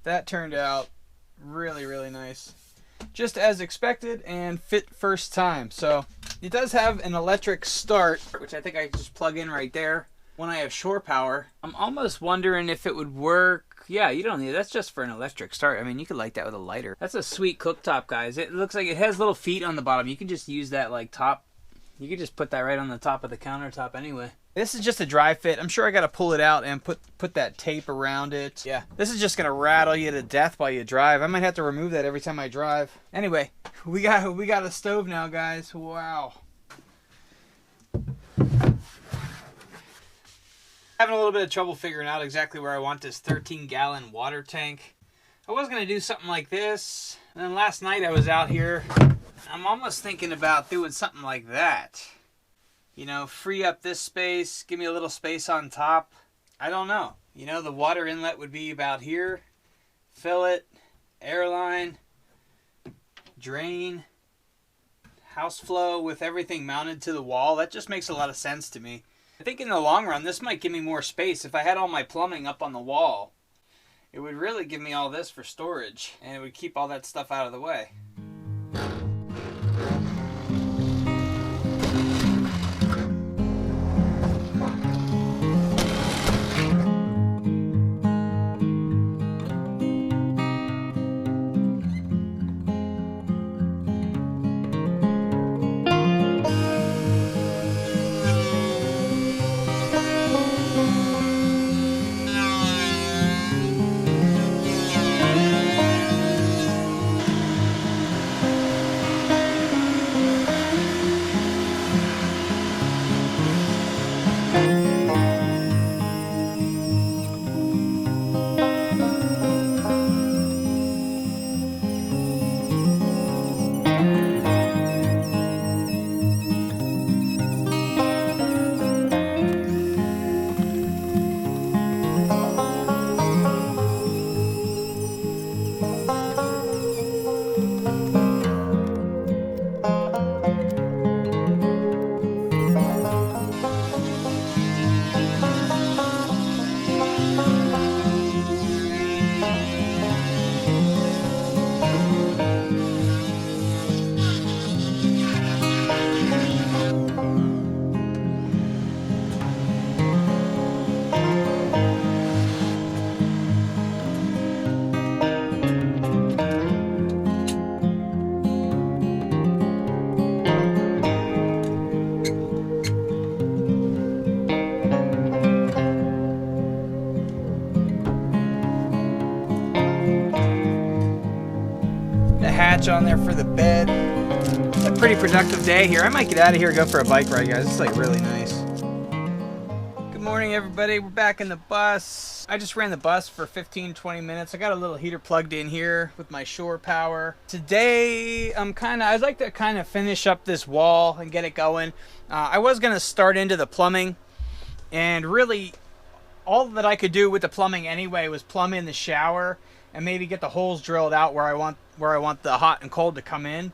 That turned out really, really nice. Just as expected and fit first time. So it does have an electric start, which I think I just plug in right there when I have shore power. I'm almost wondering if it would work. Yeah, you don't need it. That's just for an electric start. I mean, you could light that with a lighter. That's a sweet cooktop, guys. It looks like it has little feet on the bottom. You can just use that like top. You could just put that right on the top of the countertop anyway. This is just a dry fit. I'm sure I got to pull it out and put that tape around it. Yeah, this is just going to rattle you to death while you drive. I might have to remove that every time I drive. Anyway, we got a stove now, guys. Wow. Having a little bit of trouble figuring out exactly where I want this 13-gallon water tank. I was going to do something like this, and then last night I was out here. I'm almost thinking about doing something like that. You know, free up this space, give me a little space on top. I don't know. You know, the water inlet would be about here. Fill it, airline, drain, house flow with everything mounted to the wall. That just makes a lot of sense to me. I think in the long run, this might give me more space. If I had all my plumbing up on the wall, it would really give me all this for storage, and it would keep all that stuff out of the way. Hatch on there for the bed. It's a pretty productive day here. I might get out of here and go for a bike ride, guys. It's like really nice. Good morning, everybody. We're back in the bus. I just ran the bus for 15-20 minutes. I got a little heater plugged in here with my shore power. Today, I'd like to kind of finish up this wall and get it going. I was going to start into the plumbing, and really all that I could do with the plumbing anyway was plumb in the shower and maybe get the holes drilled out where I want the hot and cold to come in.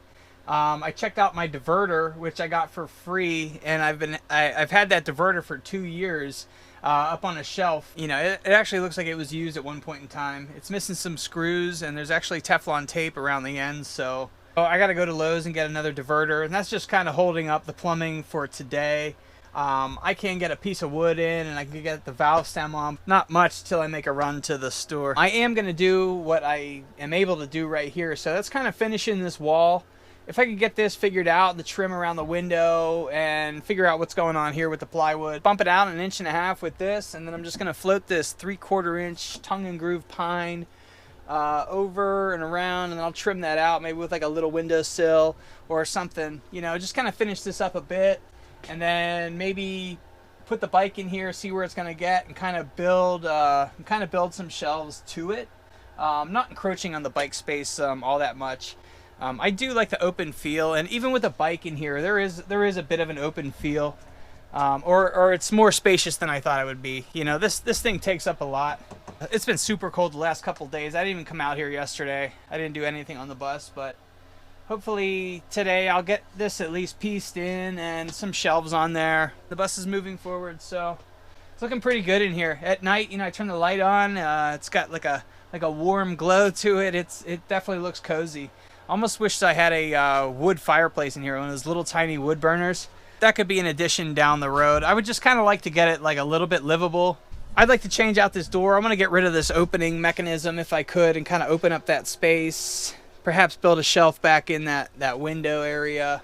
I checked out my diverter, which I got for free, and I've had that diverter for 2 years up on a shelf. You know, it actually looks like it was used at one point in time. It's missing some screws, and there's actually Teflon tape around the ends, so I got to go to Lowe's and get another diverter, and that's just kind of holding up the plumbing for today. I can get a piece of wood in, and I can get the valve stem on. Not much till I make a run to the store. I am going to do what I am able to do right here. So that's kind of finishing this wall. If I could get this figured out, the trim around the window, and figure out what's going on here with the plywood, bump it out 1.5 inches with this, and then I'm just going to float this 3/4 inch tongue and groove pine over and around, and then I'll trim that out maybe with like a little windowsill or something. You know, just kind of finish this up a bit. And then maybe put the bike in here, see where it's going to get, and kind of build some shelves to it. Not encroaching on the bike space all that much. I do like the open feel, and even with a bike in here, there is a bit of an open feel, or it's more spacious than I thought it would be. You know, this thing takes up a lot. It's been super cold the last couple days. I didn't even come out here yesterday. I didn't do anything on the bus, but hopefully today I'll get this at least pieced in and some shelves on there. The bus is moving forward, so it's looking pretty good in here. At night, you know, I turn the light on. It's got like a like a warm glow to it. It definitely looks cozy. Almost wished I had a wood fireplace in here, one of those little tiny wood burners. That could be an addition down the road. I would just kind of like to get it like a little bit livable. I'd like to change out this door. I'm going to get rid of this opening mechanism if I could and kind of open up that space. Perhaps build a shelf back in that window area.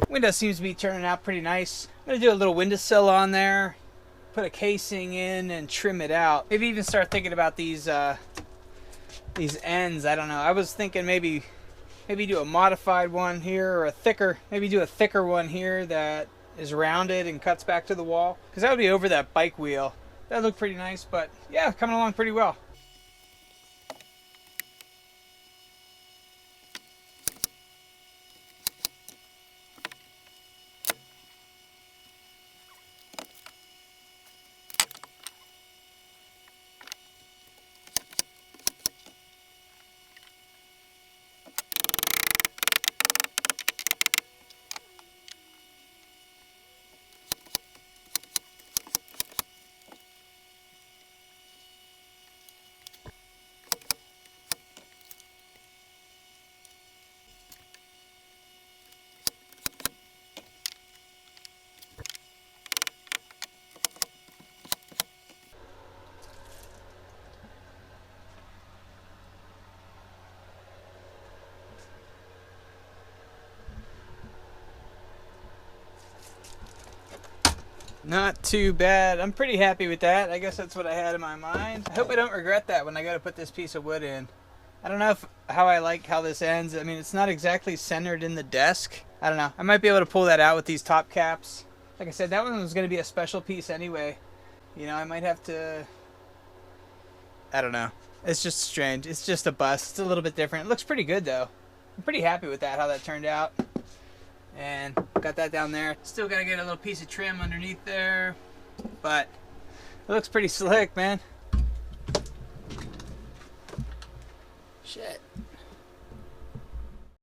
Window seems to be turning out pretty nice. I'm going to do a little windowsill on there, put a casing in and trim it out. Maybe even start thinking about these ends. I don't know. I was thinking maybe do a modified one here, or maybe do a thicker one here that is rounded and cuts back to the wall, because that would be over that bike wheel. That'd look pretty nice, but yeah, coming along pretty well. Not too bad. I'm pretty happy with that. I guess that's what I had in my mind. I hope I don't regret that when I go to put this piece of wood in. I don't know how I like how this ends. I mean, it's not exactly centered in the desk. I don't know. I might be able to pull that out with these top caps. Like I said, that one was going to be a special piece anyway. You know, I might have to... I don't know. It's just strange. It's just a bus. It's a little bit different. It looks pretty good, though. I'm pretty happy with that, how that turned out. And got that down there. Still got to get a little piece of trim underneath there. But it looks pretty slick, man. Shit.